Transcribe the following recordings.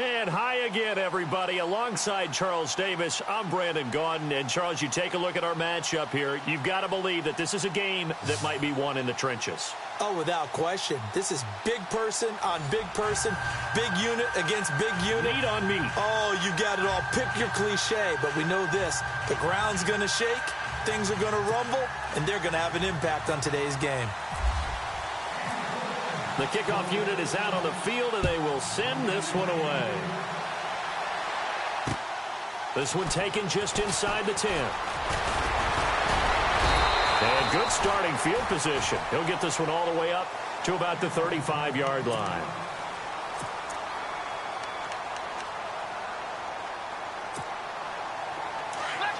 And hi again, everybody. Alongside Charles Davis, I'm Brandon Gaudin. And, Charles, you take a look at our matchup here. You've got to believe that this is a game that might be won in the trenches. Oh, without question. This is big person on big person, big unit against big unit. Meat on meat. Oh, you got it all. Pick your cliche, but we know this. The ground's going to shake, things are going to rumble, and they're going to have an impact on today's game. The kickoff unit is out on the field, and they will send this one away. This one taken just inside the 10. And good starting field position. He'll get this one all the way up to about the 35-yard line.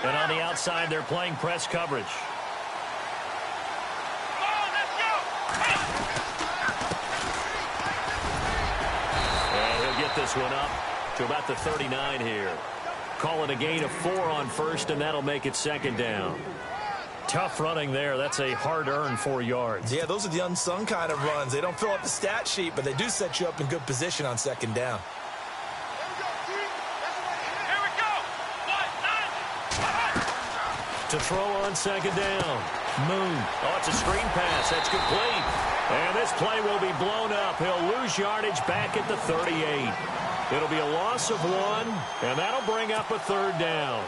And on the outside, they're playing press coverage. This one up to about the 39 here. Call it a gain of 4 on first, and that'll make it second down. Tough running there. That's a hard-earned 4 yards. Yeah, those are the unsung kind of runs. They don't fill up the stat sheet, but they do set you up in good position on second down. To throw on second down. Moon. Oh, it's a screen pass. That's complete. And this play will be blown up. He'll lose yardage back at the 38. It'll be a loss of 1, and that'll bring up a third down.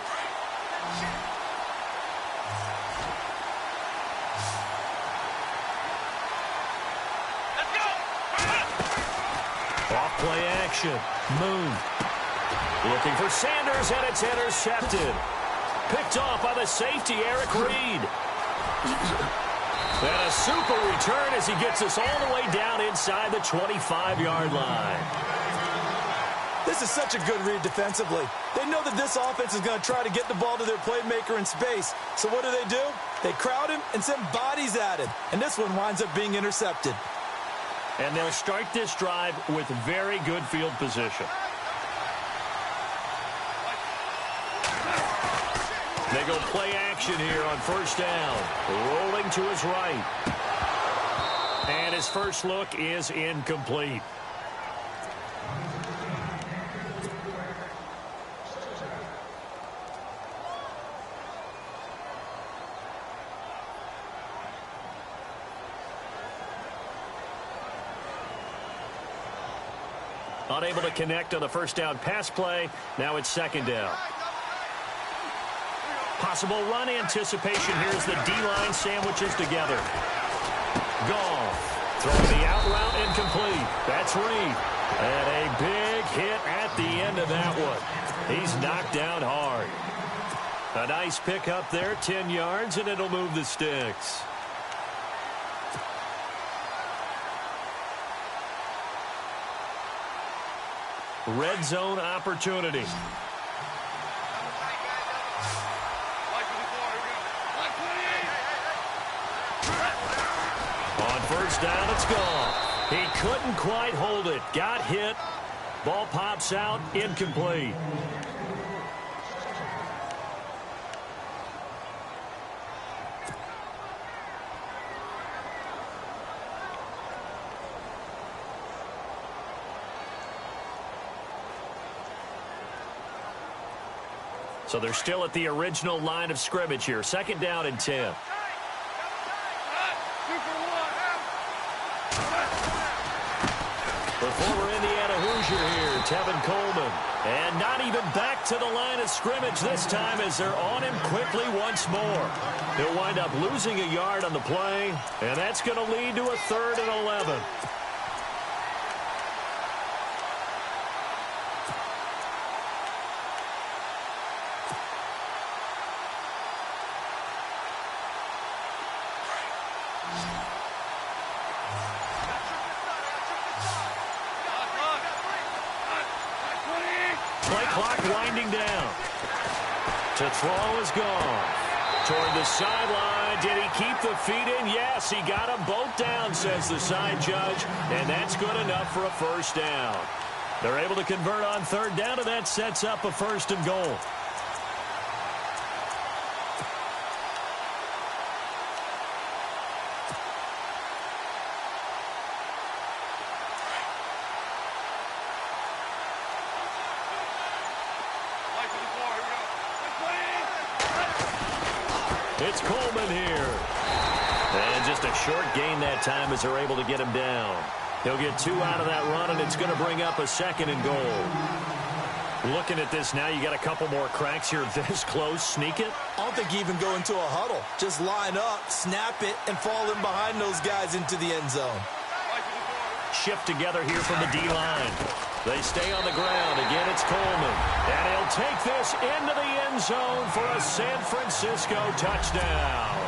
Off play action. Moon. Looking for Sanders, and it's intercepted. Picked off by the safety, Eric Reed. And a super return as he gets us all the way down inside the 25-yard line. This is such a good read defensively. They know that this offense is going to try to get the ball to their playmaker in space. So what do? They crowd him and send bodies at him. And this one winds up being intercepted. And they'll start this drive with very good field position. They go play action here on first down. Rolling to his right. And his first look is incomplete. Unable to connect on the first down pass play. Now it's second down. Possible run anticipation. Here's the D-line sandwiches together. Goff throwing the out route incomplete. That's Reed. And a big hit at the end of that one. He's knocked down hard. A nice pickup there, 10 yards, and it'll move the sticks. Red zone opportunity. On first down, it's gone. He couldn't quite hold it. Got hit. Ball pops out. Incomplete. So they're still at the original line of scrimmage here. Second down and 10. The former Indiana Hoosier here, Tevin Coleman. And not even back to the line of scrimmage this time as they're on him quickly once more. He'll wind up losing a yard on the play, and that's going to lead to a 3rd and 11. Play clock winding down. To throw is gone. Toward the sideline. Did he keep the feet in? Yes, he got them both down, says the side judge. And that's good enough for a first down. They're able to convert on third down, and that sets up a 1st and goal. It's Coleman here. And just a short gain that time as they're able to get him down. He'll get 2 out of that run, and it's going to bring up a 2nd and goal. Looking at this now, you got a couple more cracks here this close. Sneak it? I don't think you even go into a huddle. Just line up, snap it, and fall in behind those guys into the end zone. Shift together here from the D-line. They stay on the ground. Again, it's Coleman. And he'll take this into the end zone for a San Francisco touchdown.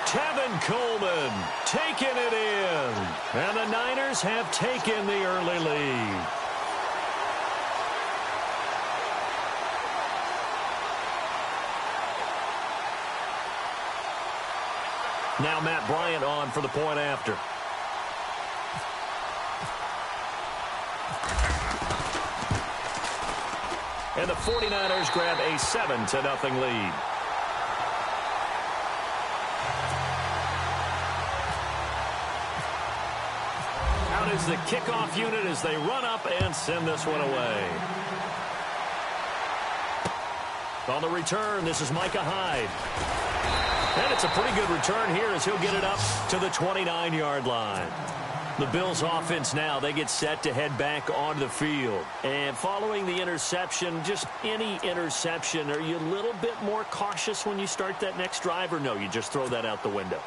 Tevin Coleman taking it in. And the Niners have taken the early lead. Now Matt Bryant on for the point after. And the 49ers grab a 7-0 lead. Out is the kickoff unit as they run up and send this one away. On the return, this is Micah Hyde. And it's a pretty good return here as he'll get it up to the 29-yard line. The Bills offense now, they get set to head back onto the field. And following the interception, just any interception, are you a little bit more cautious when you start that next drive, or no, you just throw that out the window?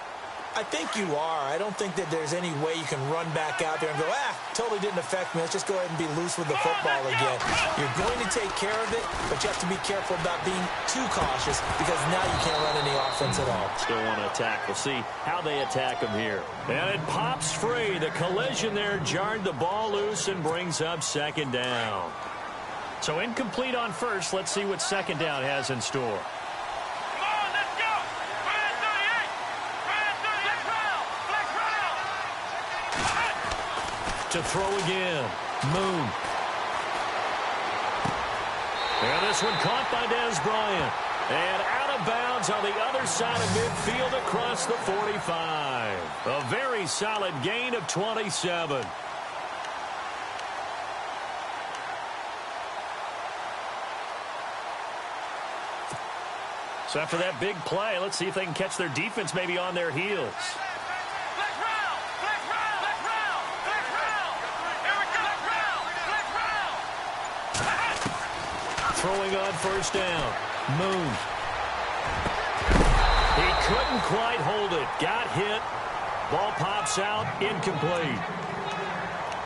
I think you are. I don't think that there's any way you can run back out there and go, totally didn't affect me. Let's just go ahead and be loose with the football again. You're going to take care of it, but you have to be careful about being too cautious because now you can't run any offense at all. Still want to attack. We'll see how they attack him here. And it pops free. The collision there jarred the ball loose and brings up 2nd down. So incomplete on first. Let's see what 2nd down has in store. To throw again. Moon. And this one caught by Dez Bryant. And out of bounds on the other side of midfield across the 45. A very solid gain of 27. So after that big play, let's see if they can catch their defense maybe on their heels. Throwing on 1st down. Moon. He couldn't quite hold it. Got hit. Ball pops out. Incomplete.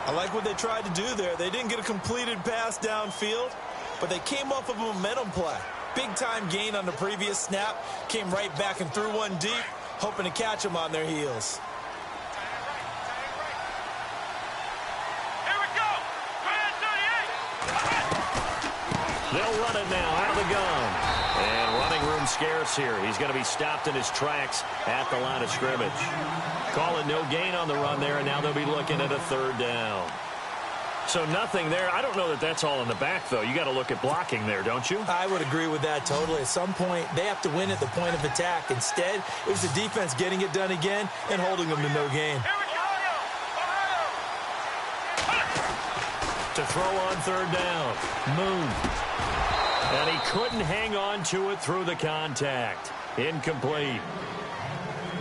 I like what they tried to do there. They didn't get a completed pass downfield, but they came off of a momentum play. Big-time gain on the previous snap. Came right back and threw one deep, hoping to catch them on their heels. They'll run it now out of the gun. And running room scarce here. He's going to be stopped in his tracks at the line of scrimmage. Call it no gain on the run there, and now they'll be looking at a 3rd down. So nothing there. I don't know that that's all in the back, though. You got to look at blocking there, don't you? I would agree with that totally. At some point, they have to win at the point of attack. Instead, it was the defense getting it done again and holding them to no gain. To throw on 3rd down. Moon. And he couldn't hang on to it through the contact. Incomplete.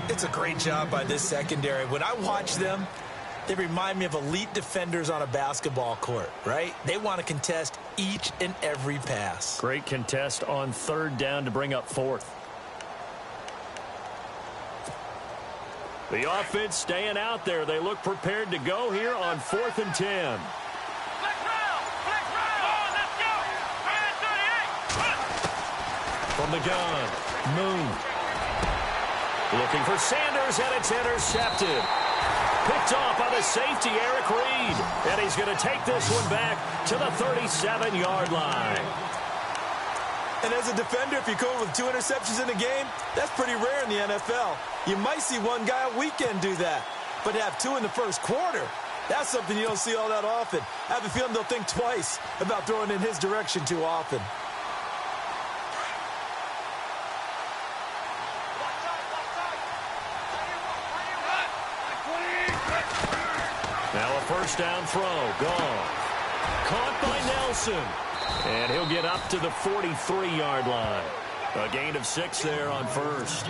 It's a great job by this secondary. When I watch them, they remind me of elite defenders on a basketball court, right? They want to contest each and every pass. Great contest on 3rd down to bring up 4th. The offense staying out there. They look prepared to go here on 4th and 10. From the gun, Moon. Looking for Sanders, and it's intercepted. Picked off by the safety, Eric Reed. And he's going to take this one back to the 37-yard line. And as a defender, if you go with 2 interceptions in a game, that's pretty rare in the NFL. You might see one guy a weekend do that. But to have 2 in the first quarter, that's something you don't see all that often. I have a feeling they'll think twice about throwing in his direction too often. Now a 1st down throw. Gone. Caught by Nelson. And he'll get up to the 43-yard line. A gain of 6 there on first.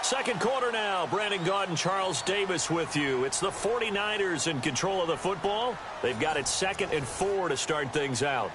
Second quarter now. Brandon Gaudin and Charles Davis with you. It's the 49ers in control of the football. They've got it 2nd and 4 to start things out.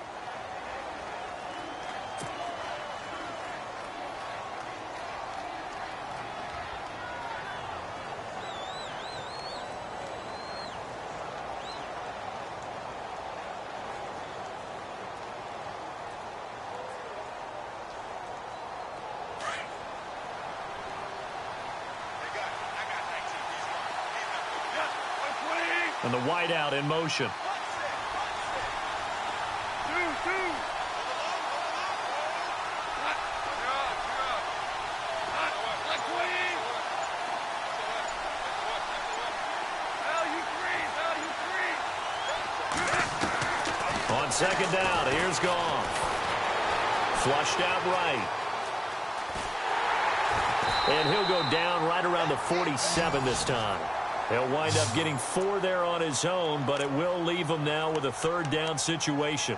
And the wideout in motion. On second down, here's Goff. Flushed out right. And he'll go down right around the 47 this time. He'll wind up getting 4 there on his own, but it will leave him now with a 3rd down situation.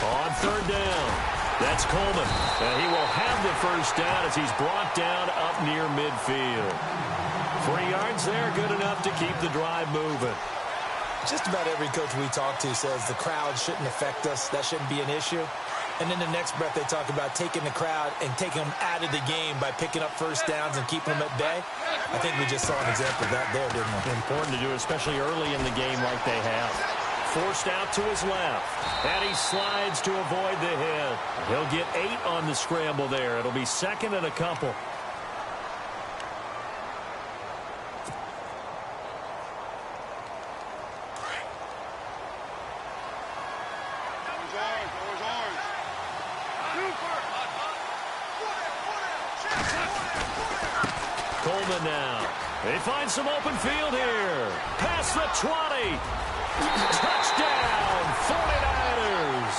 On 3rd down, that's Coleman. And he will have the 1st down as he's brought down up near midfield. 3 yards there, good enough to keep the drive moving. Just about every coach we talk to says the crowd shouldn't affect us. That shouldn't be an issue. And then the next breath they talk about taking the crowd and taking them out of the game by picking up 1st downs and keeping them at bay. I think we just saw an example of that there, didn't we? Important to do, especially early in the game like they have. Forced out to his left. And he slides to avoid the hit. He'll get 8 on the scramble there. It'll be 2nd and a couple. Coleman now. They find some open field here. Past the 20. Touchdown, 49ers.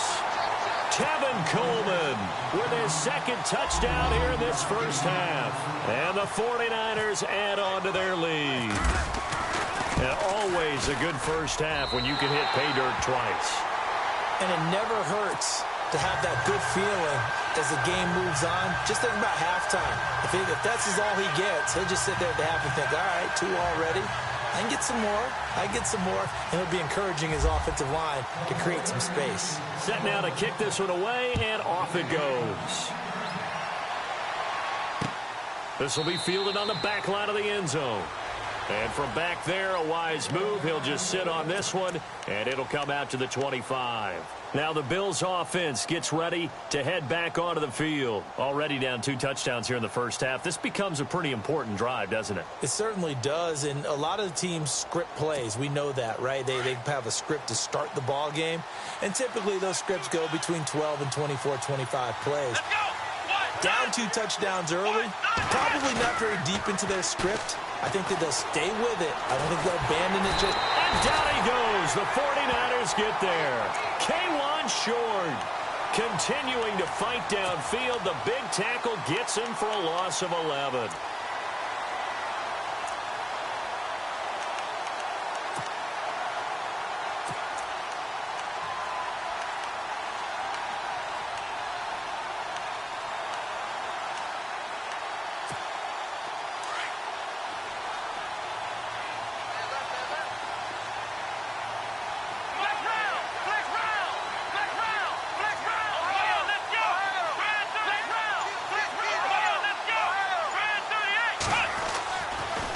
Kevin Coleman with his 2nd touchdown here in this 1st half. And the 49ers add on to their lead. And always a good 1st half when you can hit pay dirt twice. And it never hurts to have that good feeling as the game moves on. Just think about halftime. If that's all he gets, he'll just sit there at the half and think, all right, 2 already. I can get some more. I get some more. And he'll be encouraging his offensive line to create some space. Set now to kick this one away, and off it goes. This will be fielded on the back line of the end zone. And from back there, a wise move. He'll just sit on this one, and it'll come out to the 25. Now the Bills offense gets ready to head back onto the field. Already down 2 touchdowns here in the 1st half. This becomes a pretty important drive, doesn't it? It certainly does, and a lot of the teams script plays. We know that, right? They have a script to start the ball game, and typically those scripts go between 12 and 24, 25 plays. Down 2 touchdowns early, probably not very deep into their script. I think that they'll stay with it. I don't think they'll abandon it just. And down he goes. The 49ers get there. K'Wan Short continuing to fight downfield. The big tackle gets him for a loss of 11.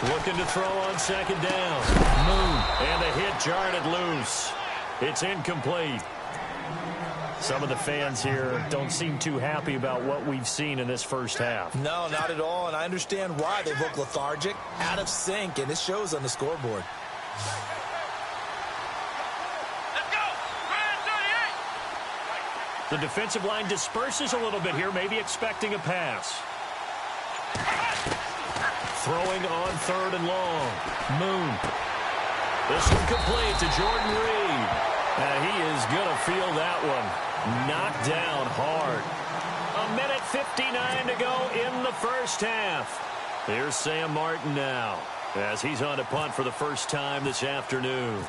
Looking to throw on 2nd down. And the hit jarred it loose. It's incomplete. Some of the fans here don't seem too happy about what we've seen in this 1st half. No, not at all, and I understand why. They look lethargic, out of sync, and it shows on the scoreboard. Let's go! The defensive line disperses a little bit here, maybe expecting a pass. Throwing on 3rd and long. Moon. This one complete to Jordan Reed. He is going to feel that one. Knocked down hard. 1:59 to go in the first half. Here's Sam Martin now as he's on to punt for the first time this afternoon.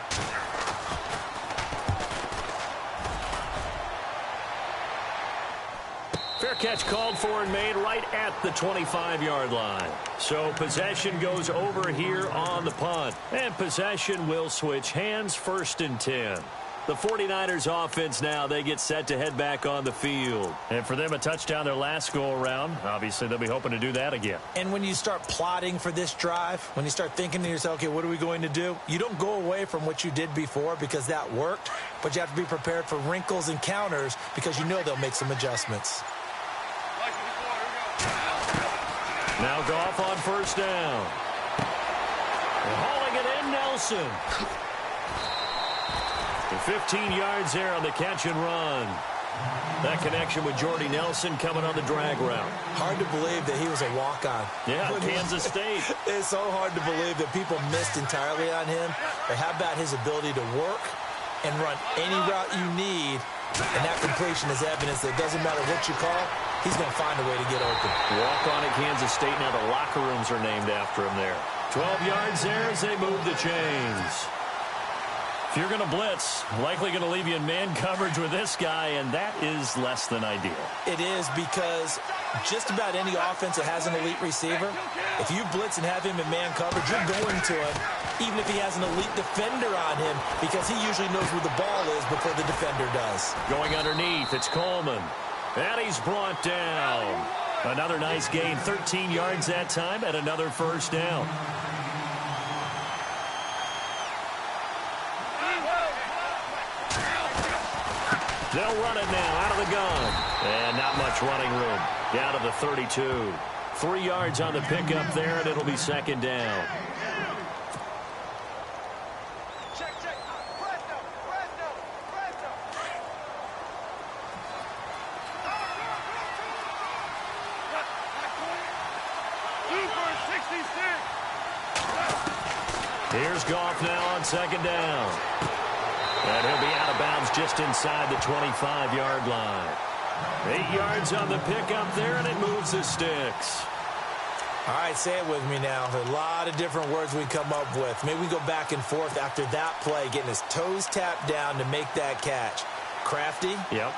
Fair catch called for and made right at the 25-yard line. So possession goes over here on the punt. And possession will switch hands, 1st and 10. The 49ers offense now, they get set to head back on the field. And for them, a touchdown their last go-around. Obviously, they'll be hoping to do that again. And when you start plotting for this drive, when you start thinking to yourself, okay, what are we going to do? You don't go away from what you did before because that worked, but you have to be prepared for wrinkles and counters because you know they'll make some adjustments. Now Goff on 1st down. Hauling it in, Nelson. 15 yards there on the catch and run. That connection with Jordy Nelson coming on the drag route. Hard to believe that he was a walk-on. Yeah, Kansas State. It's so hard to believe that people missed entirely on him. But how about his ability to work and run any route you need? And that completion is evidence that it doesn't matter what you call, he's going to find a way to get open. Walk on at Kansas State. Now the locker rooms are named after him there. 12 yards there as they move the chains. If you're going to blitz, likely going to leave you in man coverage with this guy, and that is less than ideal. It is because just about any offense that has an elite receiver, if you blitz and have him in man coverage, you're going to him, even if he has an elite defender on him, because he usually knows where the ball is before the defender does. Going underneath, it's Coleman. And he's brought down. Another nice gain, 13 yards that time, and another 1st down. They'll run it now out of the gun. And not much running room. Down to the 32. 3 yards on the pickup there, and it'll be 2nd down. Here's Goff now on 2nd down. And he'll be out of bounds just inside the 25-yard line. 8 yards on the pickup there, and it moves the sticks. All right, say it with me now. A lot of different words we come up with. Maybe we go back and forth after that play, getting his toes tapped down to make that catch. Crafty. Yep.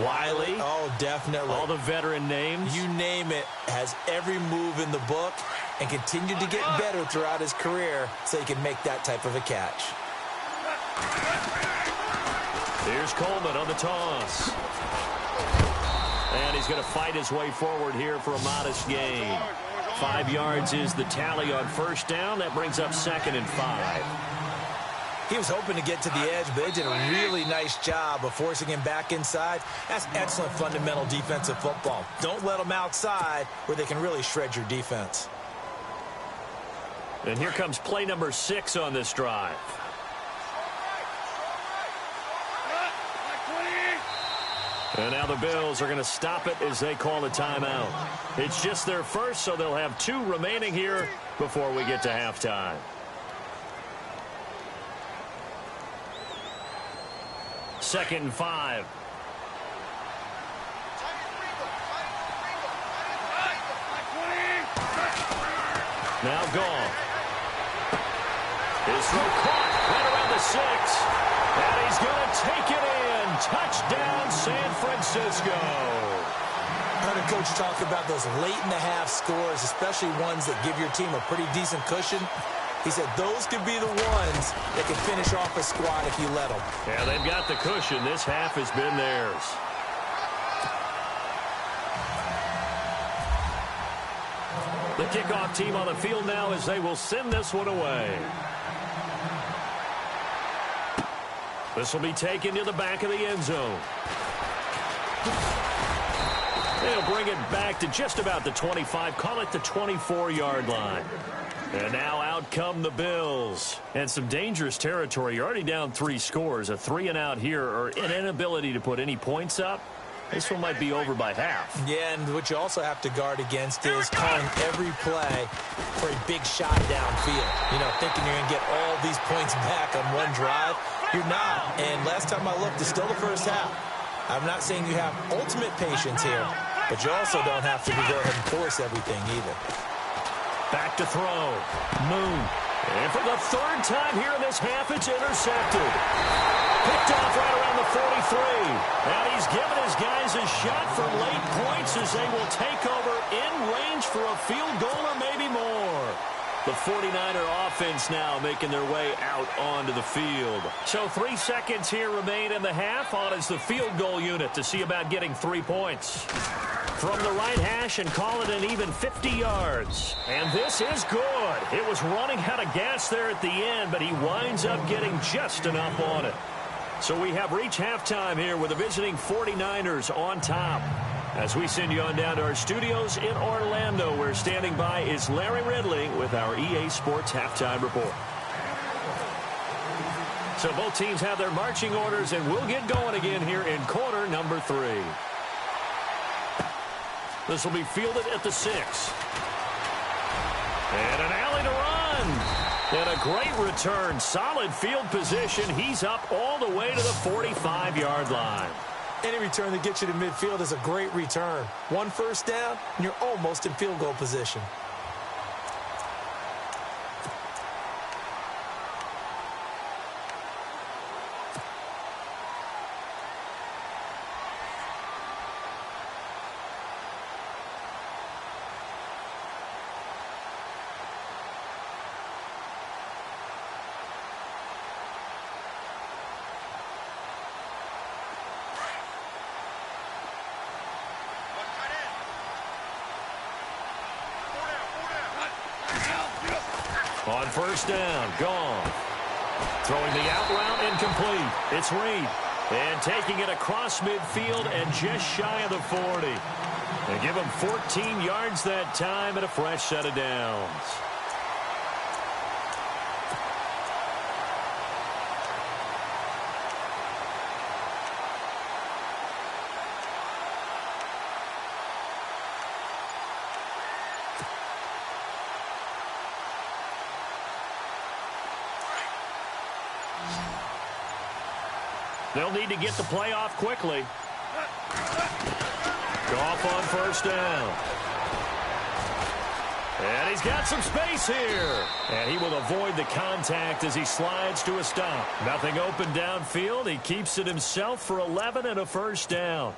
Wiley. Oh, definitely. All the veteran names. You name it. Has every move in the book and continued to get better throughout his career so he can make that type of a catch. Here's Coleman on the toss. And he's going to fight his way forward here for a modest gain. 5 yards is the tally on 1st down. That brings up 2nd and 5. He was hoping to get to the edge, but they did a really nice job of forcing him back inside. That's excellent fundamental defensive football. Don't let them outside where they can really shred your defense. And here comes play number 6 on this drive. And now the Bills are going to stop it as they call a timeout. It's just their first, so they'll have 2 remaining here before we get to halftime. Second and 5. Now gone. His throw caught right around the 6. And he's going to take it in. Touchdown, San Francisco. I heard a coach talk about those late-in-the-half scores, especially ones that give your team a pretty decent cushion. He said those could be the ones that can finish off a squad if you let them. Yeah, they've got the cushion. This half has been theirs. The kickoff team on the field now as they will send this one away. This will be taken to the back of the end zone. They'll bring it back to just about the 25. Call it the 24-yard line. And now out come the Bills. And some dangerous territory. You're already down 3 scores. A 3-and-out here or an inability to put any points up This one might be over by half. Yeah, and what you also have to guard against is calling every play for a big shot downfield. You know, thinking you're going to get all these points back on one drive. You're not. And last time I looked, it's still the first half. I'm not saying you have ultimate patience here, but you also don't have to go ahead and force everything either. Back to throw. Moon. And for the third time here in this half, it's intercepted. Picked off right around the 43. And he's given his guys a shot for late points as they will take over in range for a field goal or maybe more. The 49er offense now making their way out onto the field. So 3 seconds here remain in the half. On is the field goal unit to see about getting 3 points. From the right hash and call it an even 50 yards. And this is good. It was running out of gas there at the end, but he winds up getting just enough on it. So we have reached halftime here with the visiting 49ers on top. As we send you on down to our studios in Orlando, where standing by is Larry Ridley with our EA Sports Halftime Report. So both teams have their marching orders, and we'll get going again here in quarter number 3. This will be fielded at the 6. And an alley to run. And a great return. Solid field position. He's up all the way to the 45-yard line. Any return that gets you to midfield is a great return. 1 first down, and you're almost in field goal position. On first down, gone. Throwing the out route incomplete. It's Reed. And taking it across midfield and just shy of the 40. And give him 14 yards that time and a fresh set of downs. They'll need to get the play off quickly. Goff on first down. And he's got some space here. And he will avoid the contact as he slides to a stop. Nothing open downfield. He keeps it himself for 11 and a first down.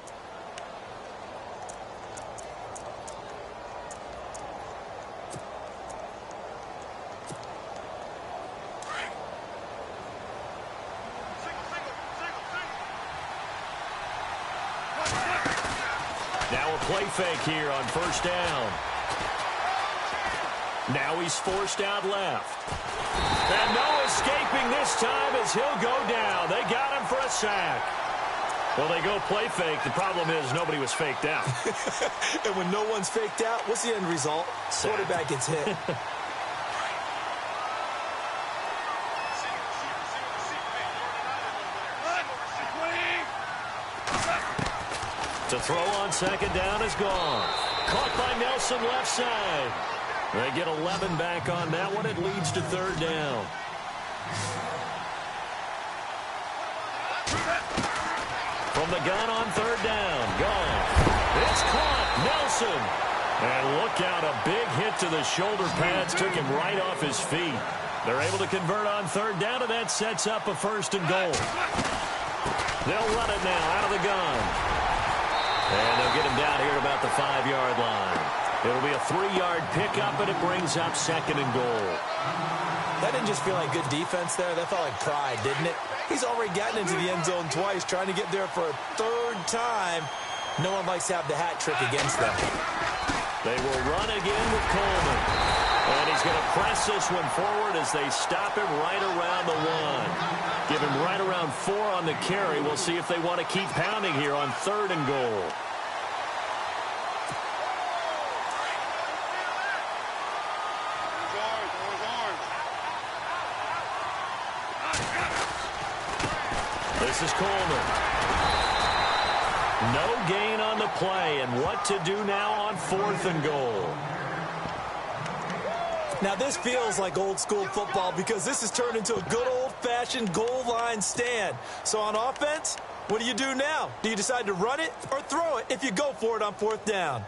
Play fake here on first down. Now he's forced out left. And no escaping this time as he'll go down. They got him for a sack. Well, they go play fake. The problem is nobody was faked out. And when no one's faked out, what's the end result? Quarterback gets hit. To throw on second down is gone. Caught by Nelson left side. They get 11 back on that one. It leads to third down. From the gun on third down. Gone. It's caught. Nelson. And look out. A big hit to the shoulder pads. Took him right off his feet. They're able to convert on third down, and that sets up a first and goal. They'll run it now out of the gun. And they'll get him down here at about the 5-yard line. It'll be a 3-yard pickup, and it brings up second and goal. That didn't just feel like good defense there. That felt like pride, didn't it? He's already gotten into the end zone twice, trying to get there for a third time. No one likes to have the hat trick against them. They will run again with Coleman. And he's going to press this one forward as they stop him right around the 1. Give him right around 4 on the carry. We'll see if they want to keep pounding here on third and goal. This is Coleman. No gain on the play, and what to do now on 4th and goal. Now, this feels like old-school football because this has turned into a good old-fashioned goal line stand. So on offense, what do you do now? Do you decide to run it or throw it if you go for it on 4th down?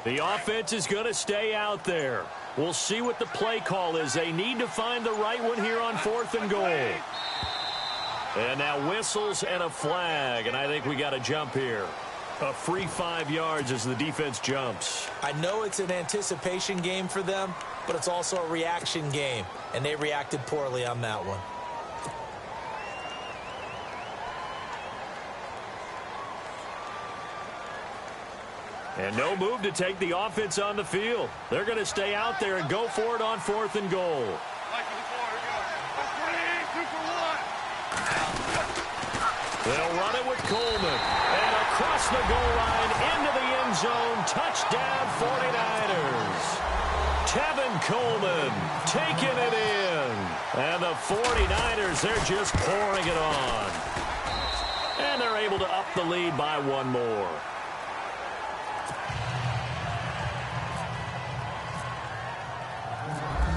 The offense is going to stay out there. We'll see what the play call is. They need to find the right one here on 4th and goal. And now whistles and a flag, and I think we got a jump here. A free 5 yards as the defense jumps. I know it's an anticipation game for them, but it's also a reaction game, and they reacted poorly on that one. And no move to take the offense on the field. They're going to stay out there and go for it on 4th and goal. They'll run it with Coleman. And across the goal line into the end zone. Touchdown 49ers. Tevin Coleman taking it in. And the 49ers, they're just pouring it on. And they're able to up the lead by 1 more.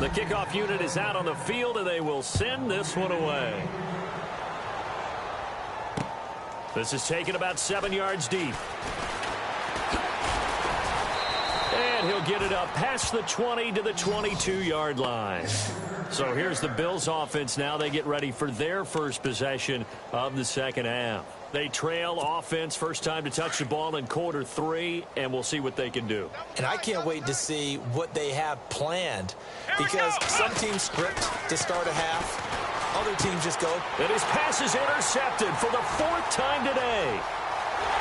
The kickoff unit is out on the field, and they will send this one away. This is taken about 7 yards deep. And he'll get it up past the 20 to the 22-yard line. So here's the Bills offense now. They get ready for their first possession of the second half. They trail offense, first time to touch the ball in quarter 3, and we'll see what they can do. And I can't wait to see what they have planned, because some teams script to start a half. Other teams just go. And his pass is intercepted for the 4th time today.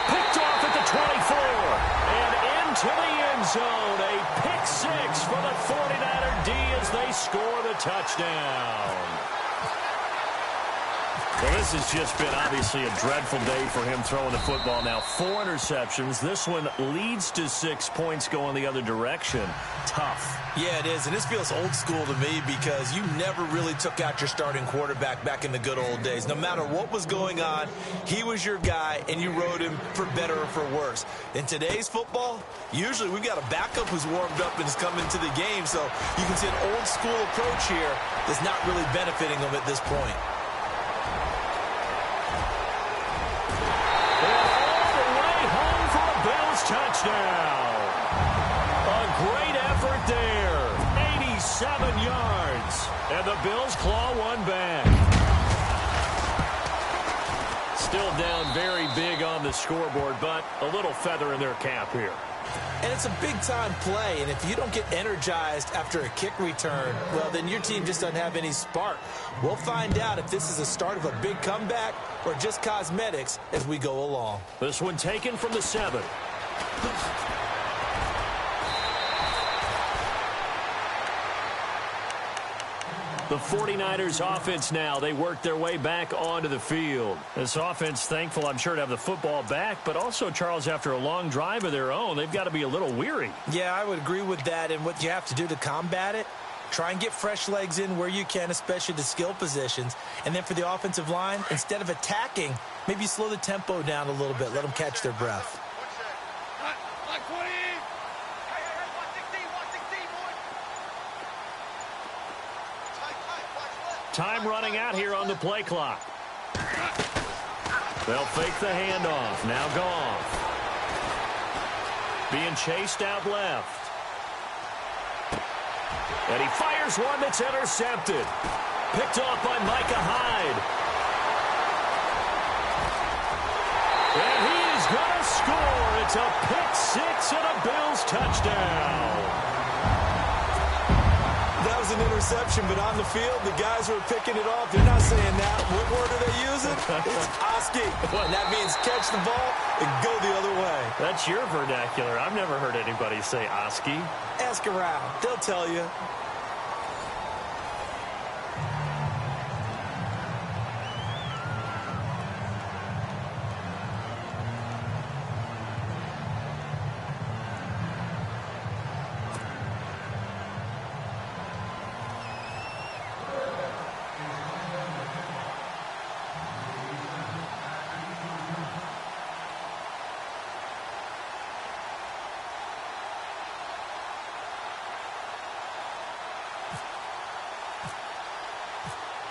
Picked off at the 24 and into the end zone. A pick 6 for the 49er D as they score the touchdown. Well, this has just been obviously a dreadful day for him throwing the football. Now 4 interceptions. This one leads to 6 points going the other direction. Tough. Yeah, it is, and this feels old school to me because you never really took out your starting quarterback back in the good old days. No matter what was going on, he was your guy, and you rode him for better or for worse. In today's football, usually we've got a backup who's warmed up and is coming to the game, so you can see an old school approach here that's not really benefiting them at this point. Touchdown. A great effort there. 87 yards. And the Bills claw one back. Still down very big on the scoreboard, but a little feather in their cap here. And it's a big-time play, and if you don't get energized after a kick return, well, then your team just doesn't have any spark. We'll find out if this is the start of a big comeback or just cosmetics as we go along. This one taken from the 7. The 49ers offense now, they work their way back onto the field. This offense, thankful, I'm sure, to have the football back, but also, Charles, after a long drive of their own, they've got to be a little weary. Yeah, I would agree with that, and what you have to do to combat it, try and get fresh legs in where you can, especially the skill positions. And then for the offensive line, instead of attacking, maybe slow the tempo down a little bit, let them catch their breath. Time running out here on the play clock. They'll fake the handoff. Now Goff. Being chased out left. And he fires one that's intercepted. Picked off by Micah Hyde. And he is going to score. It's a pick 6 and a Bills touchdown. That was an interception, but on the field, the guys who are picking it off, they're not saying that. What word are they using? It's Oski. And that means catch the ball and go the other way. That's your vernacular. I've never heard anybody say Oski. Ask around. They'll tell you.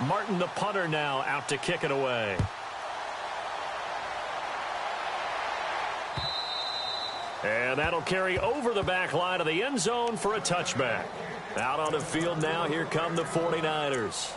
Martin, the punter, now out to kick it away. And that'll carry over the back line of the end zone for a touchback. Out on the field now, here come the 49ers.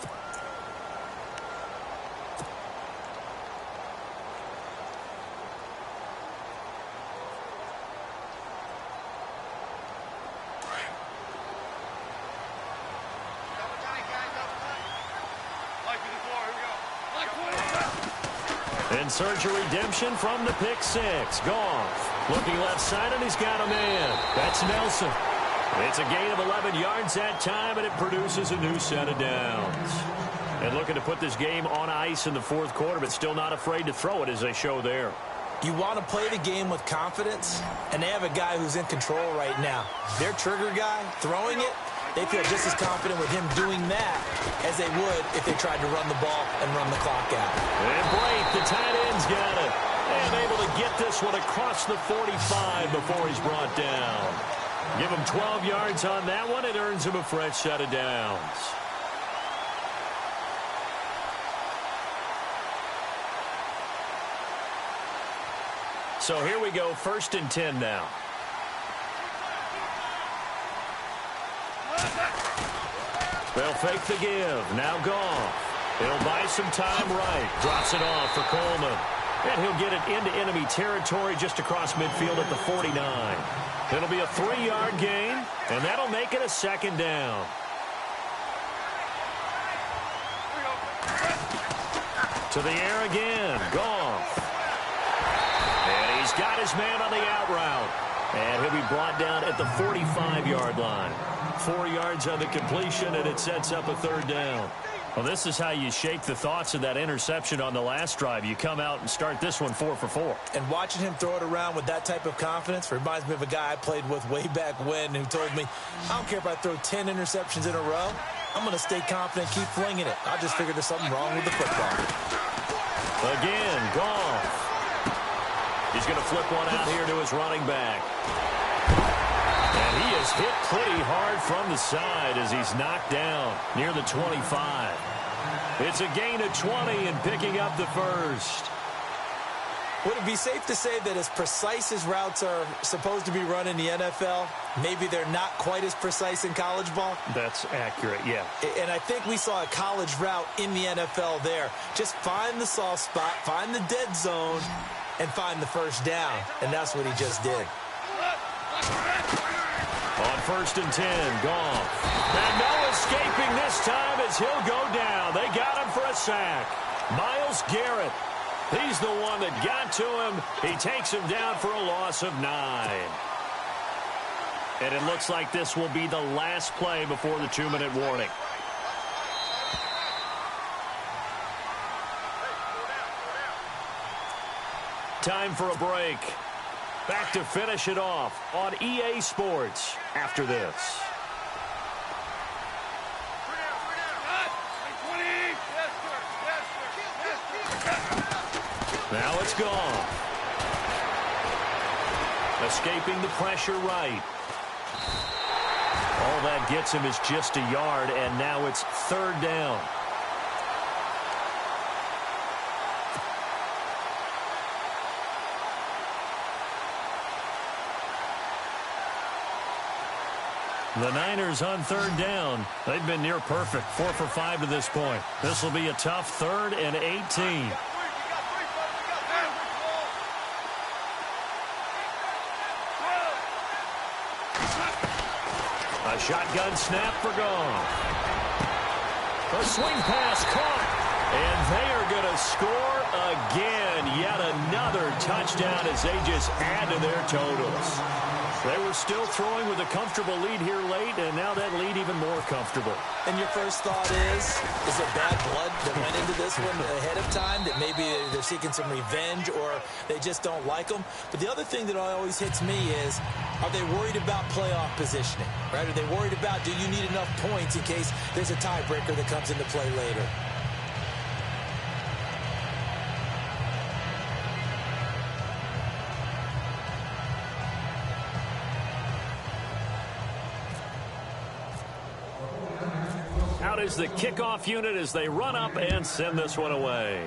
In search of redemption from the pick six. Goff looking left side, and he's got a man. That's Nelson. It's a gain of 11 yards that time, and it produces a new set of downs. And looking to put this game on ice in the fourth quarter, but still not afraid to throw it as they show there. You want to play the game with confidence, and they have a guy who's in control right now. Their trigger guy, throwing it, they feel just as confident with him doing that as they would if they tried to run the ball and run the clock out. And Brate, the tight end's got it. And able to get this one across the 45 before he's brought down. Give him 12 yards on that one. It earns him a fresh set of downs. So here we go, 1st and 10 now. They'll fake the give. Now Goff. He'll buy some time right. Drops it off for Coleman. And he'll get it into enemy territory just across midfield at the 49. It'll be a 3-yard gain, and that'll make it a 2nd down. To the air again. Goff. And he's got his man on the out route. And he'll be brought down at the 45-yard line. 4 yards on the completion, and it sets up a 3rd down. Well, this is how you shake the thoughts of that interception on the last drive. You come out and start this one 4 for 4. And watching him throw it around with that type of confidence reminds me of a guy I played with way back when who told me, I don't care if I throw 10 interceptions in a row. I'm going to stay confident, keep flinging it. I just figured there's something wrong with the football. Again, Goff. He's going to flip one out here to his running back. And he is hit pretty hard from the side as he's knocked down near the 25. It's a gain of 20 and picking up the 1st. Would it be safe to say that as precise as routes are supposed to be run in the NFL, maybe they're not quite as precise in college ball? That's accurate, yeah. And I think we saw a college route in the NFL there. Just find the soft spot, find the dead zone, and find the 1st down. And that's what he just did. On 1st and 10, Goff. And no escaping this time as he'll go down. They got him for a sack. Myles Garrett. He's the one that got to him. He takes him down for a loss of 9. And it looks like this will be the last play before the 2-minute warning. Time for a break. Back to finish it off on EA Sports after this. Now it's gone. Escaping the pressure right. All that gets him is just a yard, and now it's 3rd down. The Niners on 3rd down. They've been near perfect, 4 for 5 to this point. This will be a tough 3rd and 18. A shotgun snap for Goff. A swing pass caught. And they are going to score again. Yet another touchdown as they just add to their totals. They were still throwing with a comfortable lead here late, and now that lead even more comfortable. And your first thought is there bad blood that went into this one ahead of time, that maybe they're seeking some revenge or they just don't like them? But the other thing that always hits me is, are they worried about playoff positioning? Right? Are they worried about, do you need enough points in case there's a tiebreaker that comes into play later? out as the kickoff unit as they run up and send this one away.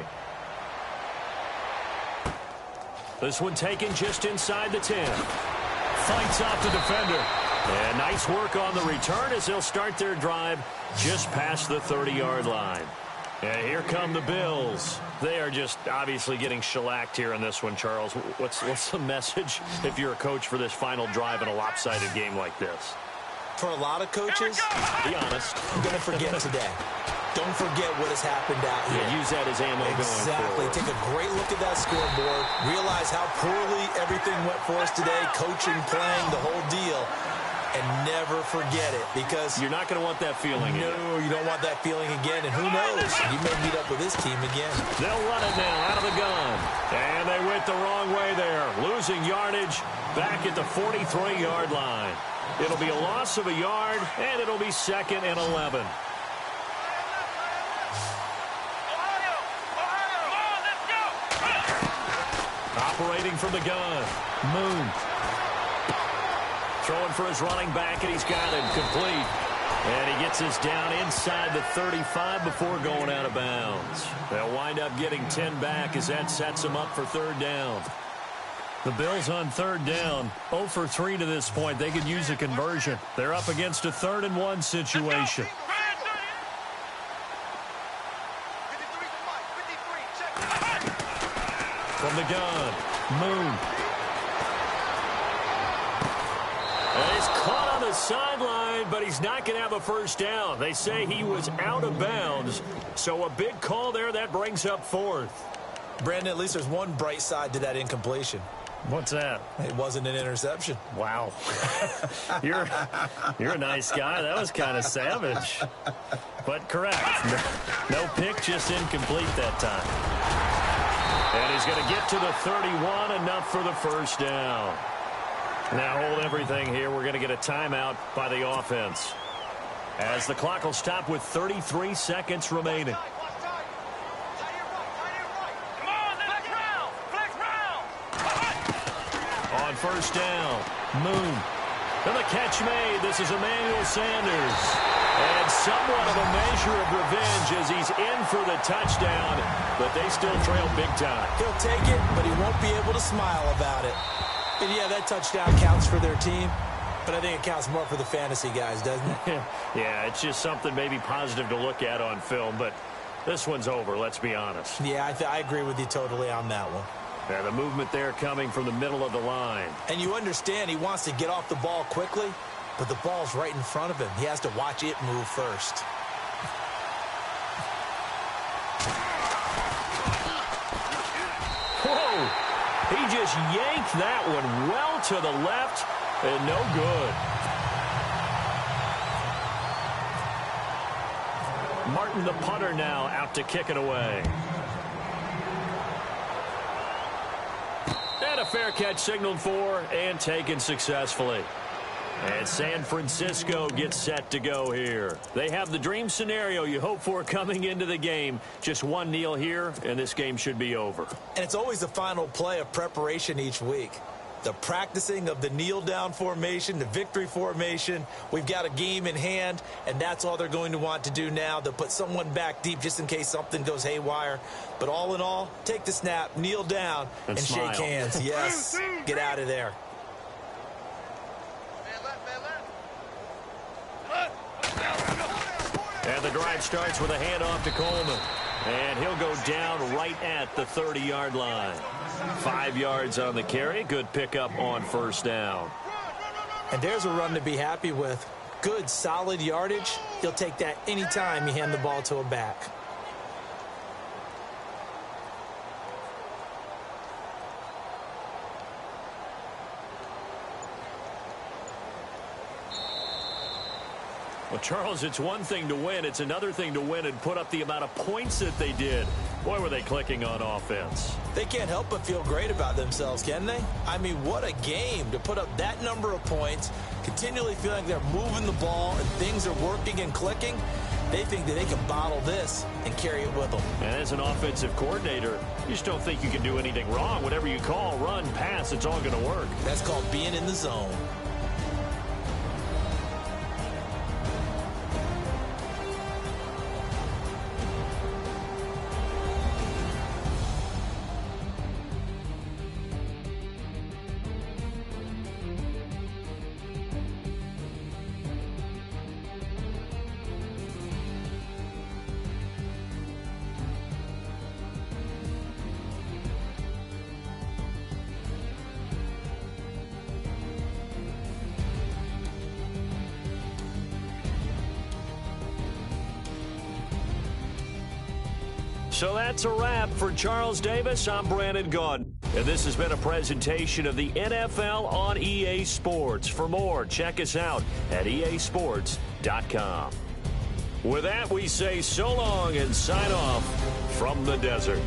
This one taken just inside the 10. Fights off the defender. And nice work on the return as they'll start their drive just past the 30-yard line. And here come the Bills. They are just obviously getting shellacked here in this one, Charles. What's the message if you're a coach for this final drive in a lopsided game like this? For a lot of coaches, be honest, I'm going to forget today. Don't forget what has happened out here. Yeah, use that as ammo going Exactly. forward. Take a great look at that scoreboard. Realize how poorly everything went for us today. Coaching, playing, the whole deal. And never forget it, because you're not going to want that feeling again. No, you don't want that feeling again. And who knows? You may meet up with this team again. They'll run it now out of the gun. And they went the wrong way there. Losing yardage back at the 43-yard line. It'll be a loss of a yard, and it'll be 2nd and 11. Operating from the gun. Moon. Throwing for his running back, and he's got him complete. And he gets us down inside the 35 before going out of bounds. They'll wind up getting 10 back as that sets them up for 3rd down. The Bills on 3rd down, 0 for 3 to this point. They could use a conversion. They're up against a 3rd and 1 situation. From the gun, Moon. And he's caught on the sideline, but he's not going to have a 1st down. They say he was out of bounds, so a big call there. That brings up 4th. Brandon, at least there's one bright side to that incompletion. What's that? It wasn't an interception. Wow. You're a nice guy. That was kind of savage. But correct. No pick, just incomplete that time. And he's going to get to the 31, enough for the 1st down. Now hold everything here. We're going to get a timeout by the offense, as the clock will stop with 33 seconds remaining. On 1st down, Moon. And the catch made. This is Emmanuel Sanders. And somewhat of a measure of revenge as he's in for the touchdown, but they still trail big time. He'll take it, but he won't be able to smile about it. And yeah, that touchdown counts for their team, but I think it counts more for the fantasy guys, doesn't it? Yeah, it's just something maybe positive to look at on film, but this one's over, let's be honest. Yeah, I agree with you totally on that one. Yeah, the movement there coming from the middle of the line. And you understand he wants to get off the ball quickly, but the ball's right in front of him. He has to watch it move first. Whoa! He just yanked that one well to the left, and no good. Martin, the punter, now out to kick it away. And a fair catch signaled for and taken successfully. And San Francisco gets set to go here. They have the dream scenario you hope for coming into the game. Just one kneel here, and this game should be over. And it's always the final play of preparation each week. The practicing of the kneel-down formation, the victory formation. We've got a game in hand, and that's all they're going to want to do now. They'll put someone back deep just in case something goes haywire. But all in all, take the snap, kneel down, and shake hands. Yes, get out of there. And the drive starts with a handoff to Coleman. And he'll go down right at the 30-yard line. 5 yards on the carry. Good pickup on 1st down. And there's a run to be happy with. Good, solid yardage. He'll take that anytime you hand the ball to a back. Well, Charles, it's one thing to win. It's another thing to win and put up the amount of points that they did. Boy, were they clicking on offense. They can't help but feel great about themselves, can they? I mean, what a game to put up that number of points, continually feeling they're moving the ball and things are working and clicking. They think that they can bottle this and carry it with them. And as an offensive coordinator, you just don't think you can do anything wrong. Whatever you call, run, pass, it's all going to work. That's called being in the zone. So that's a wrap. For Charles Davis, I'm Brandon Gaudin. And this has been a presentation of the NFL on EA Sports. For more, check us out at easports.com. With that, we say so long and sign off from the desert.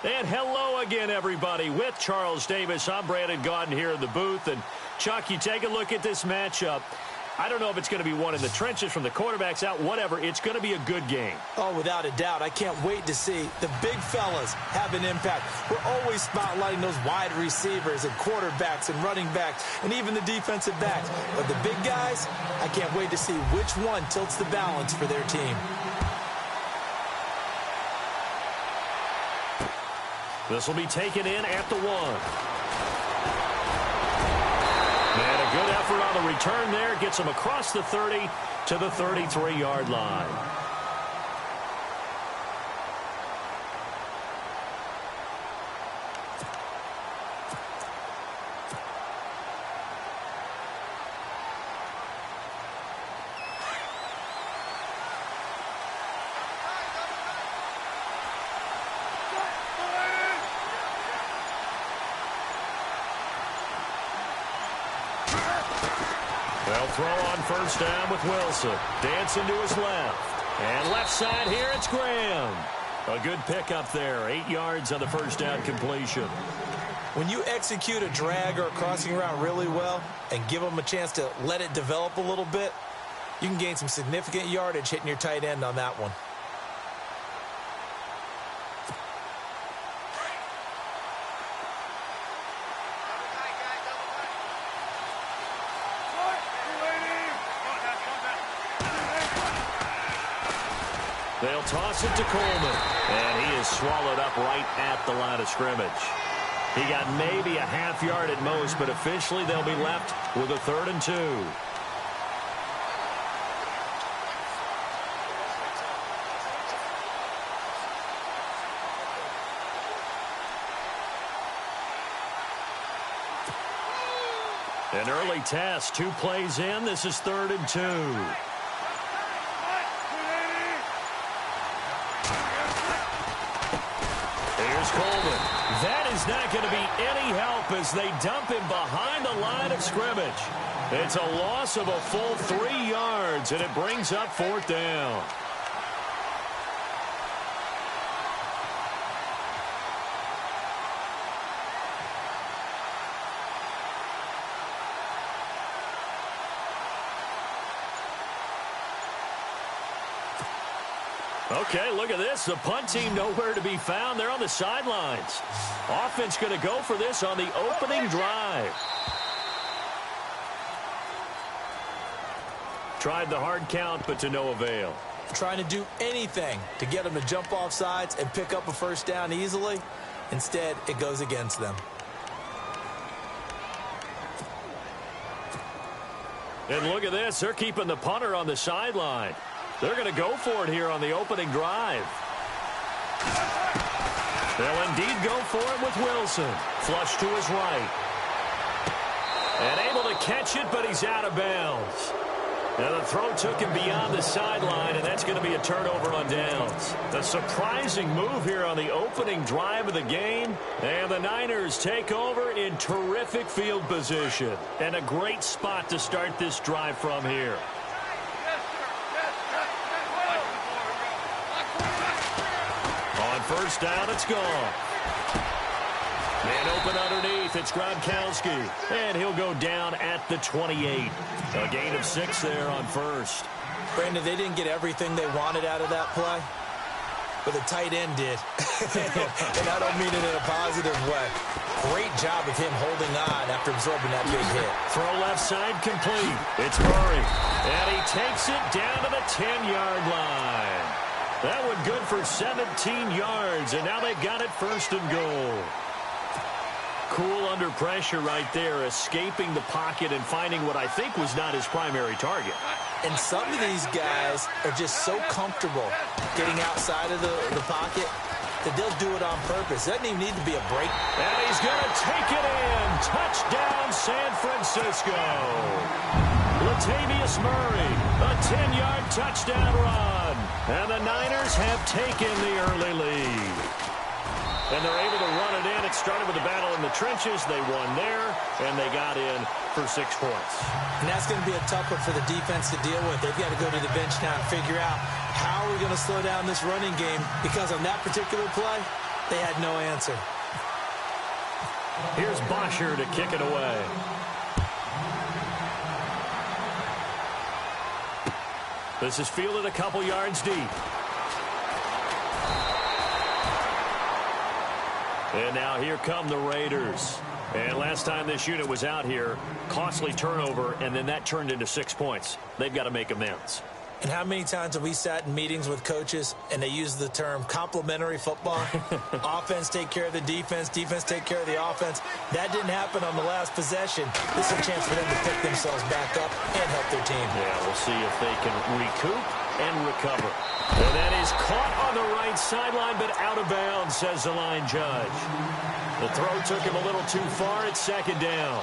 And hello again, everybody. With Charles Davis, I'm Brandon Gaudin here in the booth. And, Chuck, you take a look at this matchup. I don't know if it's going to be one in the trenches from the quarterbacks out, whatever. It's going to be a good game. Oh, without a doubt. I can't wait to see the big fellas have an impact. We're always spotlighting those wide receivers and quarterbacks and running backs and even the defensive backs. But the big guys, I can't wait to see which one tilts the balance for their team. This will be taken in at the 1. And a good effort on the return there. Gets him across the 30 to the 33-yard line. They'll throw on first down with Wilson. Dancing to his left. And left side here, it's Graham. A good pickup there. 8 yards on the first down completion. When you execute a drag or a crossing route really well and give them a chance to let it develop a little bit, you can gain some significant yardage hitting your tight end on that one. They'll toss it to Coleman, and he is swallowed up right at the line of scrimmage. He got maybe a half yard at most, but officially they'll be left with a 3rd and 2. An early test, 2 plays in. This is 3rd and 2. Coleman. That is not going to be any help as they dump him behind the line of scrimmage. It's a loss of a full 3 yards, and it brings up 4th down. Okay, look at this. The punt team nowhere to be found. They're on the sidelines. Offense going to go for this on the opening drive. Tried the hard count, but to no avail. Trying to do anything to get them to jump off sides and pick up a first down easily. Instead, it goes against them. And look at this. They're keeping the punter on the sideline. They're going to go for it here on the opening drive. They'll indeed go for it with Wilson. Flush to his right. And able to catch it, but he's out of bounds. Now the throw took him beyond the sideline, and that's going to be a turnover on downs. A surprising move here on the opening drive of the game. And the Niners take over in terrific field position. And a great spot to start this drive from here. On first down, it's gone. Man open underneath. It's Gronkowski. And he'll go down at the 28. A gain of 6 there on first. Brandon, they didn't get everything they wanted out of that play, but the tight end did. And I don't mean it in a positive way. Great job of him holding on after absorbing that big hit. Throw left side complete. It's Murray. And he takes it down to the 10-yard line. That one good for 17 yards, and now they've got it 1st and goal. Cool under pressure right there, escaping the pocket and finding what I think was not his primary target. And some of these guys are just so comfortable getting outside of the pocket that they'll do it on purpose. It doesn't even need to be a break. And he's going to take it in. Touchdown, San Francisco. Latavius Murray, a 10-yard touchdown run. And the Niners have taken the early lead. And they're able to run it in. It started with a battle in the trenches. They won there, and they got in for 6 points. And that's going to be a tough one for the defense to deal with. They've got to go to the bench now and figure out how are we going to slow down this running game, because on that particular play, They had no answer. Here's Bosher to kick it away. This is fielded a couple yards deep. And now here come the Raiders. And last time this unit was out here, costly turnover, and then that turned into 6 points. They've got to make amends. And how many times have we sat in meetings with coaches and they use the term complementary football? Offense take care of the defense, defense take care of the offense. That didn't happen on the last possession. This is a chance for them to pick themselves back up and help their team. Yeah, we'll see if they can recoup and recover. And that is caught on the right sideline, but out of bounds, says the line judge. The throw took him a little too far at second down.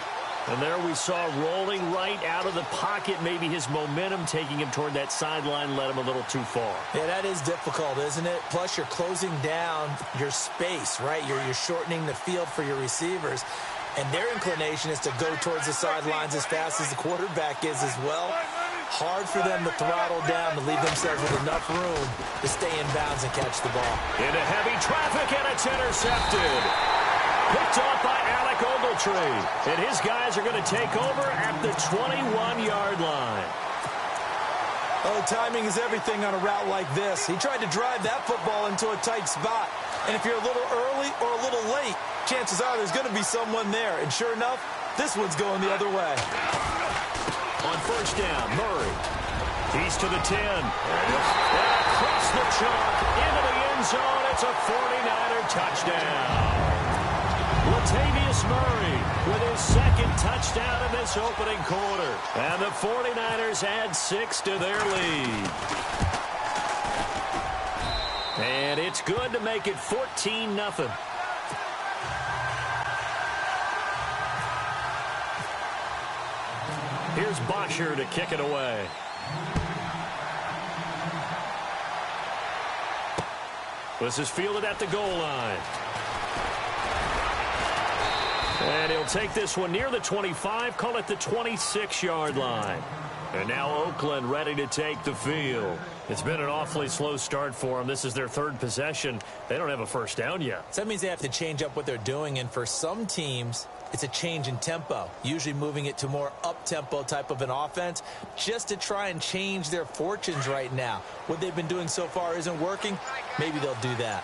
And there we saw rolling right out of the pocket. Maybe his momentum taking him toward that sideline led him a little too far. Yeah, that is difficult, isn't it? Plus, you're closing down your space, right? You're shortening the field for your receivers. And their inclination is to go towards the sidelines as fast as the quarterback is as well. Hard for them to throttle down to leave themselves with enough room to stay in bounds and catch the ball. Into heavy traffic, and it's intercepted. Picked off by Alec Ogletree. And his guys are going to take over at the 21-yard line. Oh, timing is everything on a route like this. He tried to drive that football into a tight spot. And if you're a little early or a little late, chances are there's going to be someone there. And sure enough, this one's going the other way. On first down, Murray. He's to the 10. And across the chalk, into the end zone. It's a 49er touchdown. Latavius Murray with his second touchdown in this opening quarter. And the 49ers add 6 to their lead. And it's good to make it 14-0. Here's Bosher to kick it away. This is fielded at the goal line. And he'll take this one near the 25, call it the 26-yard line. And now Oakland ready to take the field. It's been an awfully slow start for them. This is their third possession. They don't have a first down yet. So that means they have to change up what they're doing, and for some teams, it's a change in tempo, usually moving it to more up-tempo type of an offense just to try and change their fortunes right now. What they've been doing so far isn't working. Maybe they'll do that.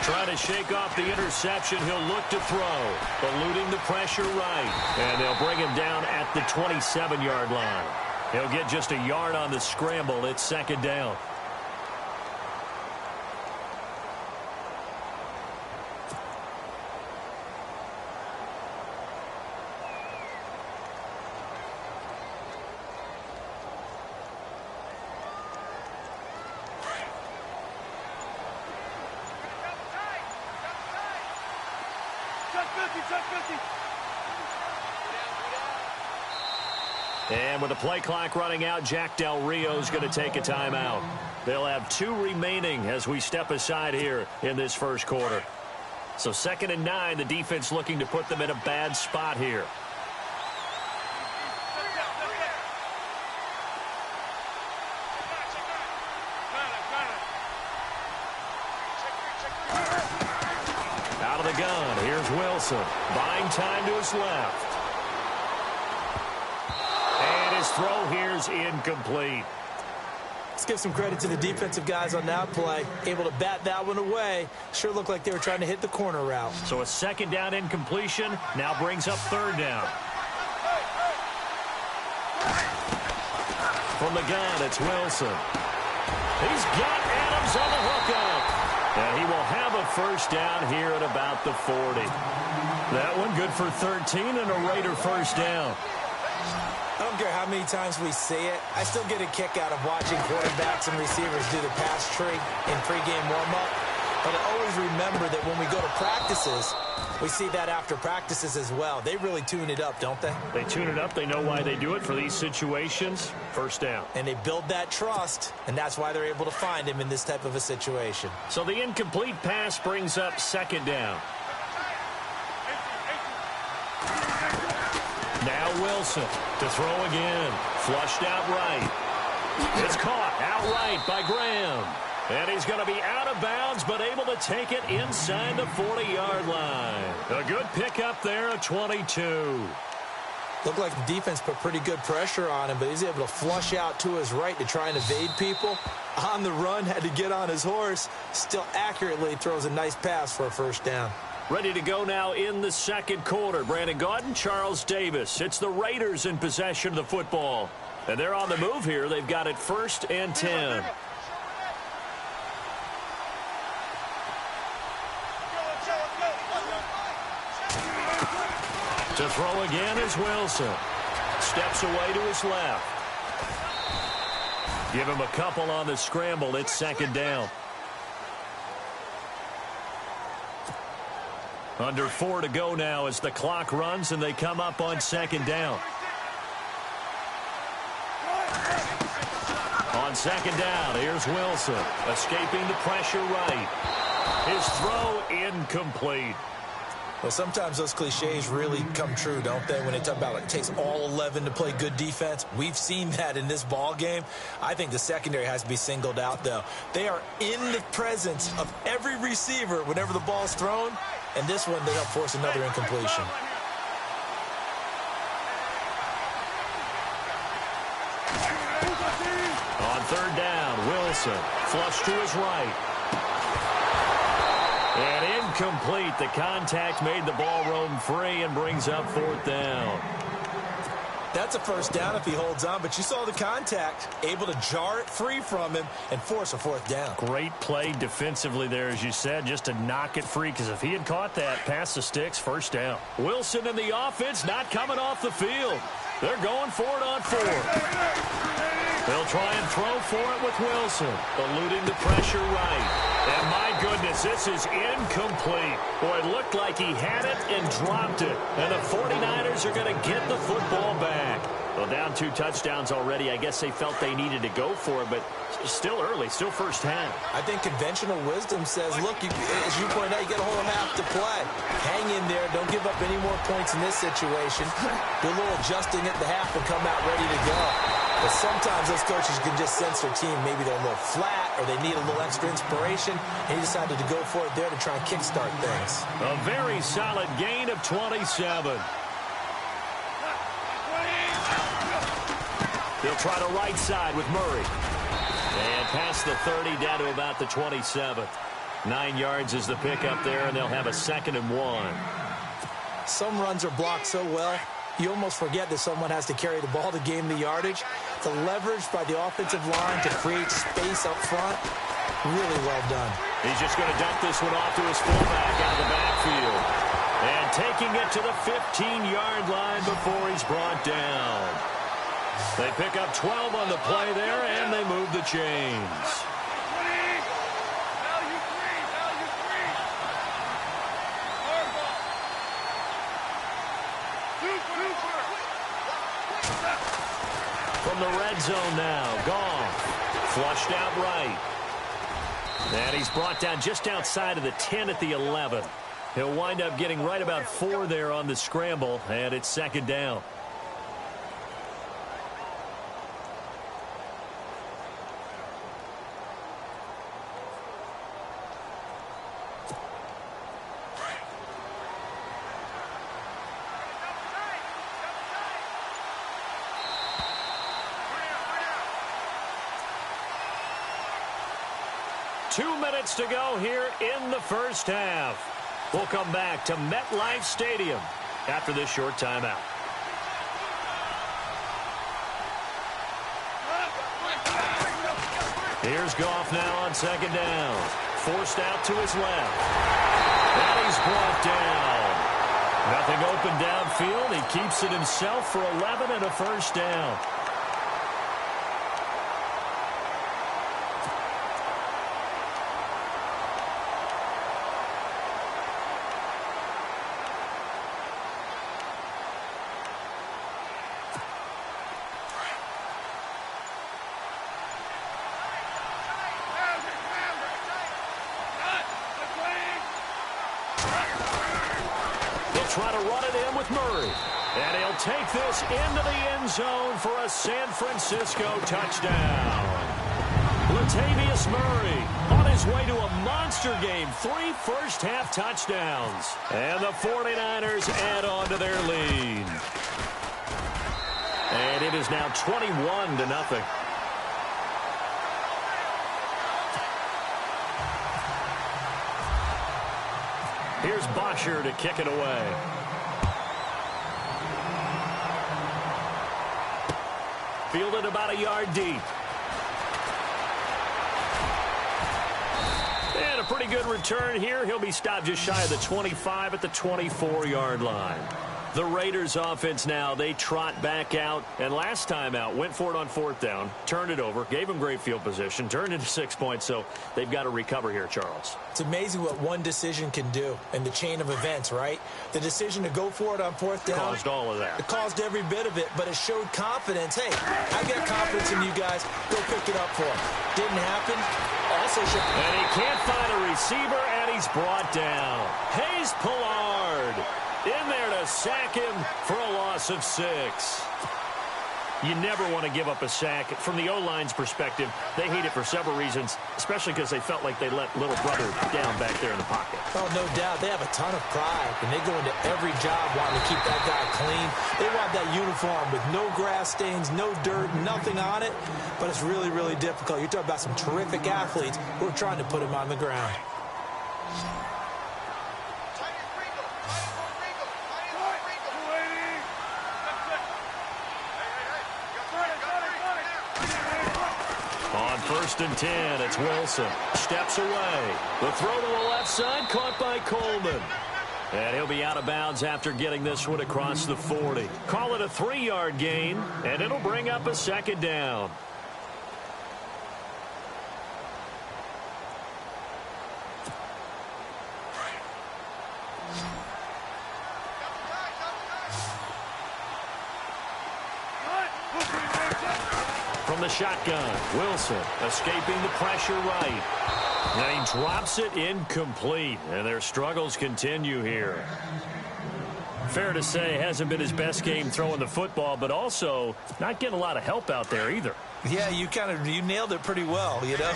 Trying to shake off the interception. He'll look to throw, eluding the pressure right. And they'll bring him down at the 27-yard line. He'll get just a yard on the scramble. It's second down. And with the play clock running out, Jack Del Rio is going to take a timeout. They'll have 2 remaining as we step aside here in this first quarter. So 2nd and 9, the defense looking to put them in a bad spot here. Out of the gun, here's Wilson. Buying time to his left. His throw here's incomplete. Let's give some credit to the defensive guys on that play. Able to bat that one away. Sure looked like they were trying to hit the corner route. So a second down incompletion now brings up third down. From the gun, it's Wilson. He's got Adams on the hookup. And he will have a first down here at about the 40. That one good for 13 and a Raider first down. I don't care how many times we see it. I still get a kick out of watching quarterbacks and receivers do the pass tree in pregame warm-up. But I always remember that when we go to practices, we see that after practices as well. They really tune it up, don't they? They tune it up. They know why they do it for these situations. First down. And they build that trust, and that's why they're able to find him in this type of a situation. So the incomplete pass brings up second down. Now Wilson to throw again. Flushed out right. It's caught Outright by Graham. And he's going to be out of bounds, but able to take it inside the 40-yard line. A good pickup there at 22. Looked like the defense put pretty good pressure on him, but he's able to flush out to his right to try and evade people. On the run, had to get on his horse. Still accurately throws a nice pass for a first down. Ready to go now in the second quarter. Brandon Gaudin, Charles Davis. It's the Raiders in possession of the football. And they're on the move here. They've got it 1st and 10. To throw again is Wilson. Steps away to his left. Give him a couple on the scramble. It's 2nd down. Under 4 to go now as the clock runs and they come up on 2nd down. On 2nd down, here's Wilson. Escaping the pressure right. His throw incomplete. Well, sometimes those cliches really come true, don't they? When they talk about it takes all 11 to play good defense. We've seen that in this ball game. I think the secondary has to be singled out, though. They are in the presence of every receiver whenever the ball's thrown. And this one, they help force another incompletion. On 3rd down, Wilson. Flush to his right. And incomplete. The contact made the ball roam free and brings up 4th down. That's a first down if he holds on, but you saw the contact, able to jar it free from him and force a 4th down. Great play defensively there, as you said, just to knock it free, because if he had caught that, past the sticks, 1st down. Wilson and the offense not coming off the field. They're going for it on 4. They'll try and throw for it with Wilson, eluding the pressure right. And my goodness, this is incomplete. Boy, it looked like he had it and dropped it. And the 49ers are going to get the football back. Well, down 2 touchdowns already. I guess they felt they needed to go for it, but still early, still first half. I think conventional wisdom says, look, as you point out, you get a whole half to play. Hang in there. Don't give up any more points in this situation. Do a little adjusting at the half and come out ready to go. But sometimes those coaches can just sense their team. Maybe they're a little flat or they need a little extra inspiration. And he decided to go for it there to try and kickstart things. A very solid gain of 27. They'll try to right side with Murray. And past the 30 down to about the 27. 9 yards is the pickup there, and they'll have a 2nd and 1. Some runs are blocked so well, you almost forget that someone has to carry the ball to gain the yardage. The leverage by the offensive line to create space up front, really well done. He's just going to dump this one off to his fullback out of the backfield. And taking it to the 15-yard line before he's brought down. They pick up 12 on the play there, and they move the chains. From the red zone now, Goff. Flushed out right. And he's brought down just outside of the 10 at the 11. He'll wind up getting right about 4 there on the scramble, and it's 2nd down. To go here in the first half. We'll come back to MetLife Stadium after this short timeout. Here's Goff now on 2nd down. Forced out to his left. And he's brought down. Nothing open downfield. He keeps it himself for 11 and a first down. Try to run it in with Murray. And he'll take this into the end zone for a San Francisco touchdown. Latavius Murray on his way to a monster game. 3 first-half touchdowns. And the 49ers add on to their lead. And it is now 21-0. Here's Bosher to kick it away. Fielded about a yard deep. And a pretty good return here. He'll be stopped just shy of the 25 at the 24-yard line. The Raiders offense now, they trot back out. And last time out, went for it on 4th down, turned it over, gave them great field position, turned into 6 points. So they've got to recover here, Charles. It's amazing what one decision can do in the chain of events, right? The decision to go for it on 4th down. Caused all of that. It caused every bit of it, but it showed confidence. Hey, I got confidence in you guys. Go pick it up for him. Didn't happen. Also should. And he can't find a receiver, and he's brought down. Hayes Pollard in there to sack him for a loss of 6. You never want to give up a sack. From the O-line's perspective, they hate it for several reasons, especially because they felt like they let little brother down back there in the pocket. Oh, no doubt. They have a ton of pride, and they go into every job wanting to keep that guy clean. They want that uniform with no grass stains, no dirt, nothing on it, but it's really, really difficult. You're talking about some terrific athletes who are trying to put him on the ground. On 1st and 10, it's Wilson. Steps away. The throw to the left side, caught by Coleman. And he'll be out of bounds after getting this one across the 40. Call it a 3-yard gain, and it'll bring up a 2nd down. From the shotgun, Wilson escaping the pressure right. And he drops it incomplete. And their struggles continue here. Fair to say, hasn't been his best game throwing the football, but also not getting a lot of help out there either. Yeah, you nailed it pretty well, you know.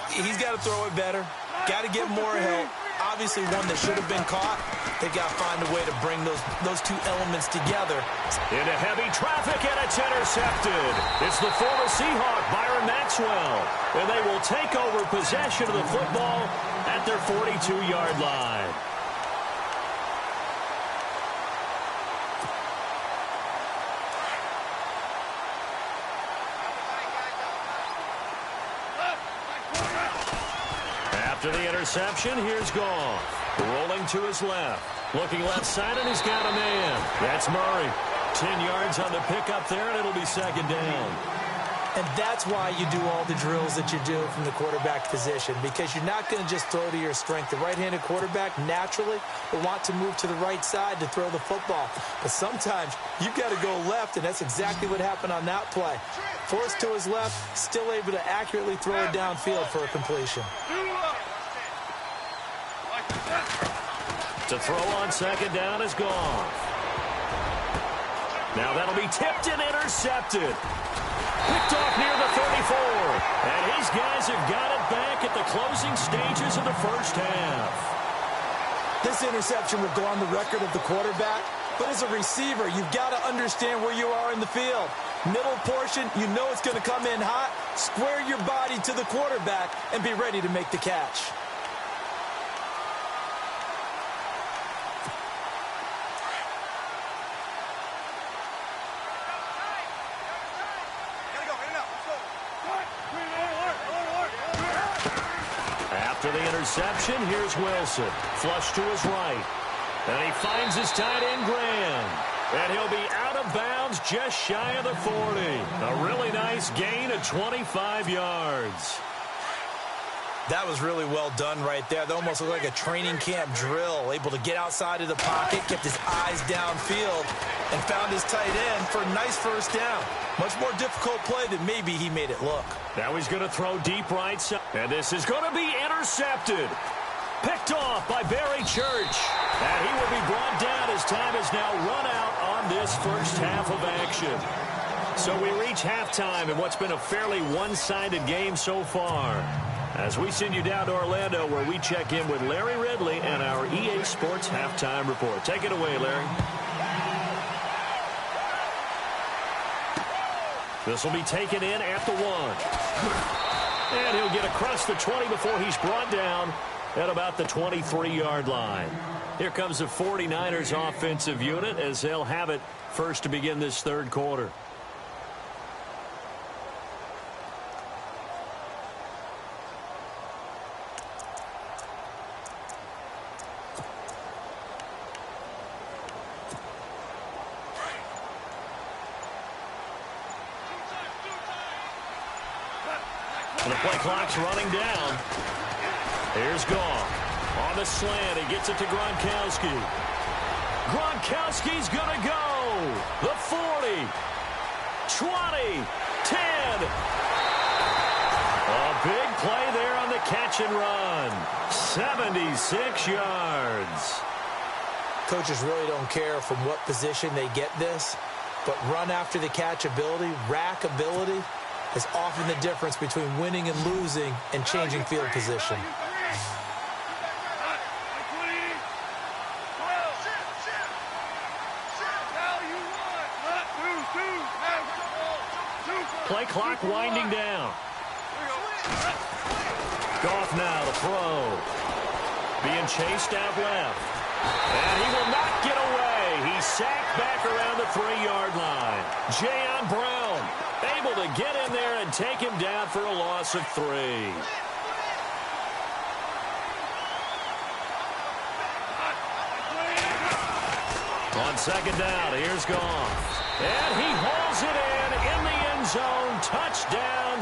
He's got to throw it better. Got to get more help. Obviously one that should have been caught. They got to find a way to bring those two elements together. Into heavy traffic, and it's intercepted. It's the former Seahawk, Byron Maxwell. And they will take over possession of the football at their 42-yard line. After the interception, here's Goff. Rolling to his left. Looking left side, and he's got a man. That's Murray. 10 yards on the pickup there, and it'll be 2nd down. And that's why you do all the drills that you do from the quarterback position, because you're not going to just throw to your strength. The right-handed quarterback naturally will want to move to the right side to throw the football. But sometimes you've got to go left, and that's exactly what happened on that play. Forced to his left, still able to accurately throw it downfield for a completion. To throw on 2nd down is Goff. Now that'll be tipped and intercepted. Picked off near the 34. And his guys have got it back at the closing stages of the first half. This interception will go on the record of the quarterback, but as a receiver, you've got to understand where you are in the field. Middle portion, you know it's going to come in hot. Square your body to the quarterback and be ready to make the catch. After the interception, here's Wilson. Flush to his right. And he finds his tight end, Graham. And he'll be out of bounds just shy of the 40. A really nice gain of 25 yards. That was really well done right there. That almost looked like a training camp drill. Able to get outside of the pocket, kept his eyes downfield, and found his tight end for a nice first down. Much more difficult play than maybe he made it look. Now he's going to throw deep right side. And this is going to be intercepted. Picked off by Barry Church. And he will be brought down as time is now run out on this first half of action. So we reach halftime in what's been a fairly one-sided game so far. As we send you down to Orlando, where we check in with Larry Ridley and our EA Sports Halftime Report. Take it away, Larry. This will be taken in at the 1. And he'll get across the 20 before he's brought down at about the 23-yard line. Here comes the 49ers offensive unit as they'll have it first to begin this third quarter. And the play clock's running down. Here's Goff. On the slant, he gets it to Gronkowski. Gronkowski's going to go. The 40, 20, 10. A big play there on the catch and run. 76 yards. Coaches really don't care from what position they get this, but run after the catch ability, rack ability, is often the difference between winning and losing and changing field position. Play clock winding down. Goff now to throw. Being chased out left. And he will not get away. He's sacked back around the 3-yard line. Jayon Brown able to get in there and take him down for a loss of 3. On second down, here's Goff. And he hauls it in the end zone. Touchdown.